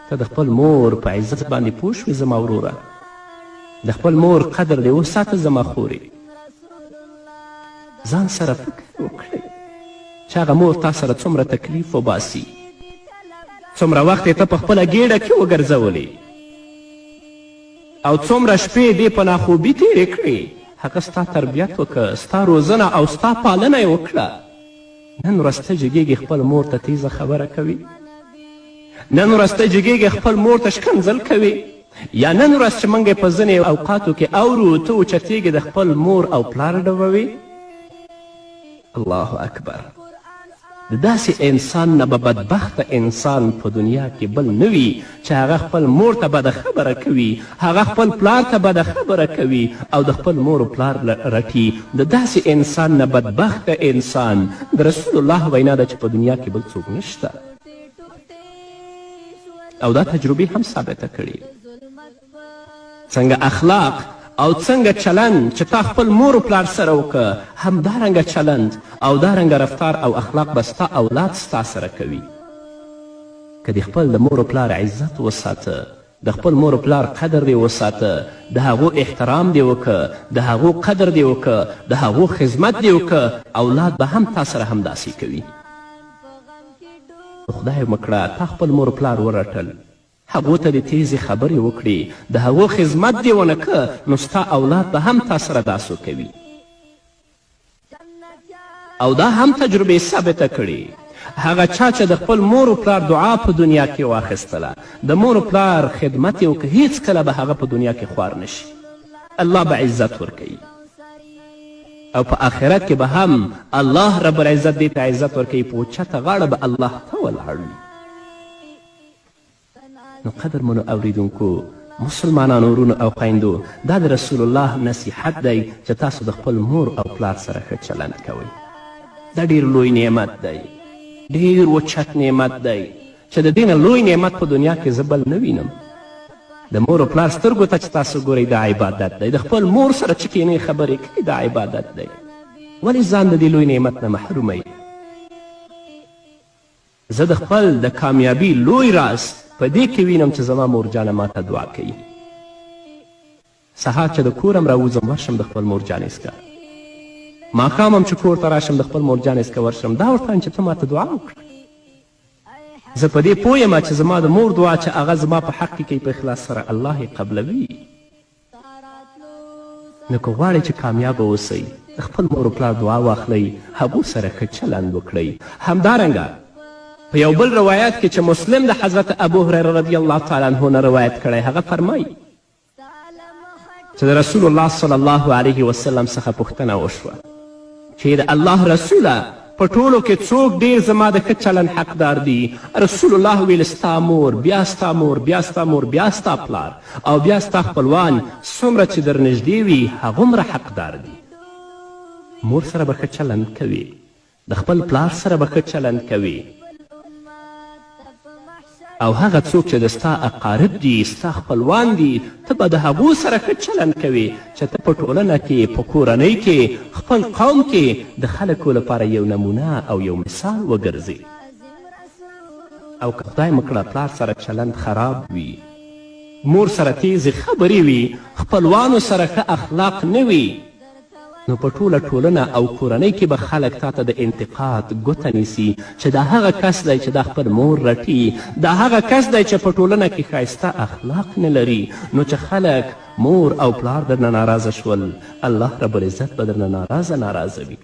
ته د خپل مور په عزت باندې پوه شوې زما وروره؟ د خپل مور قدر دې وساته زما خورې. ځان سره فکر وکړئ چې هغه مور تا سره څومره تکلیف وباسي، څومره وخت یې ته په خپله ګېډه کې وګرځولې او څومره شپې دې په ناخوبي تېرې کړې. هغه ستا تربیت وکړه، ستا روزنه او ستا پالنه یې وکړه. نن ورځ ته جګېږې خپل مور ته تیزه خبره کوي، نن ورځ ته جګېږې خپل مور ته شکنځل کوي، یا نن ورځ چې موږ په ځینې اوقاتو کې اورو ته اوچتېږې د خپل مور او پلار ډبوي. الله اکبر. د داسې انسان نه به بدبخته انسان په دنیا کې بل نه وي چې هغه خپل مور ته بده خبره کوي، هغه خپل پلار ته بده خبره کوي او د خپل مور و پلار رټي. د داسې انسان نه بدبخته انسان د رسول الله وینا ده چې په دنیا کې بل څوک نشته. او دا تجربې هم ثابته کړي. څنګه اخلاق او څنګه چلند چې تا خپل مور و پلار سره وکړه، همدارنګه چلند او دارنګه رفتار او اخلاق به ستا اولاد ستا سره کوي. که دې خپل د مور و پلار عزت وساته، د خپل مور و پلار قدر دې وساته، د هغو احترام دې وکړه، د هغو قدر دې وکړه، د هغو خدمت دې وکړه، اولاد به هم تا سره همداسې کوي. خدای مکړه تا خپل مور و پلار ورټل، هغو ته دې تیزې خبرې وکړي، د هغو خدمت دې ونه که، نو ستا اولاد به هم تا سره داسو کوي. او دا هم تجربې ثابته کړي. هغه چا چې د خپل مور و پلار دعا په دنیا کې واخیستله، د مور و پلار خدمت یې وکړه، هیڅکله به هغه په دنیا کې خوار نشي. الله به عزت ورکوي او په آخرت کې به هم الله رب العزت دې ته عزت ورکوي. په اوچته غاړه به الله ته ولاړ وي. نو قدرمنو اوریدونکو، مسلمانانو ورونو او خویندو، دا د رسول الله نصیحت دی چې تاسو د خپل مور او پلار سره ښه چلند کوئ. دا ډیر لوی نعمت دی، ډیر اوچت نعمت دی چې د دې نه لوی نعمت په دنیا کې زه بل نه وینم. د مور او پلار سترګو ته چې تاسو ګورئ دا عبادت دی. د خپل مور سره چې کینې خبرې کوي دا عبادت دی. ولې ځان د دې لوی نعمت نه محروموئ؟ زه د خپل د کامیابي لوی راز په دې کې وینم چې زما مورجانه ما ته دعا کوي. سهار چې د کورم راوځم ورشم د خپل مورجانې اسکه، ماښام هم چې کور ته راشم د خپل مورجانې اسکه ورشم. دا ورته چې ته ما ته دعا وکړه. زه په دې پوه یم چې زما د مور دعا چې هغه زما په حق کې کوي په اخلاص سره، الله یې قبلوي. نو که غواړئ چې کامیابه اوسئ، د خپل مور و پلار دعا واخلئ، هغو سره ښه چلند وکړئ. همدارنګه په یو بل روایت کې چې مسلم د حضرت ابو هریره رضی الله تعالی عنه نه روایت کړی، هغه فرمایي چې د رسول الله صلی الله علیه وسلم څخه پوښتنه وشوه چې د الله رسوله په ټولو کې څوک ډیر زما د ښه چلند حقدار دي؟ رسول الله ویل ستا مور، بیا ستا مور، بیا ستا مور، بیا ستا پلار او بیا ستا خپلوان، څومره چې در نږدې وي هغومره حقدار دي. مور سره به ښه چلند کوي، د خپل پلار سره به ښه چلند کوي، او هغه څوک چې د ستا اقارب دي، ستا خپلوان دي، ته به د هغو سره ښه چلند کوي چې ته په ټولنه کې، په کورنۍ کې، خپل قوم کې د خلکو لپاره یو نمونه او یو مثال وګرځي. او که خدای مکړه پلار سره چلند خراب وي، مور سره تیزې خبرې وي، خپلوانو سره ښه اخلاق نه وي، نو په ټوله ټولنه او کورنۍ کې به خلک تا ته د انتقاد ګوته نیسي چې دا هغه کس دی چې دا خپل مور رټي، دا هغه کس دی چې په ټولنه کې ښایسته اخلاق نه لري. نو چې خلک مور او پلار درنه ناراضه شول، الله رب العزت به درنه ناراضه وي.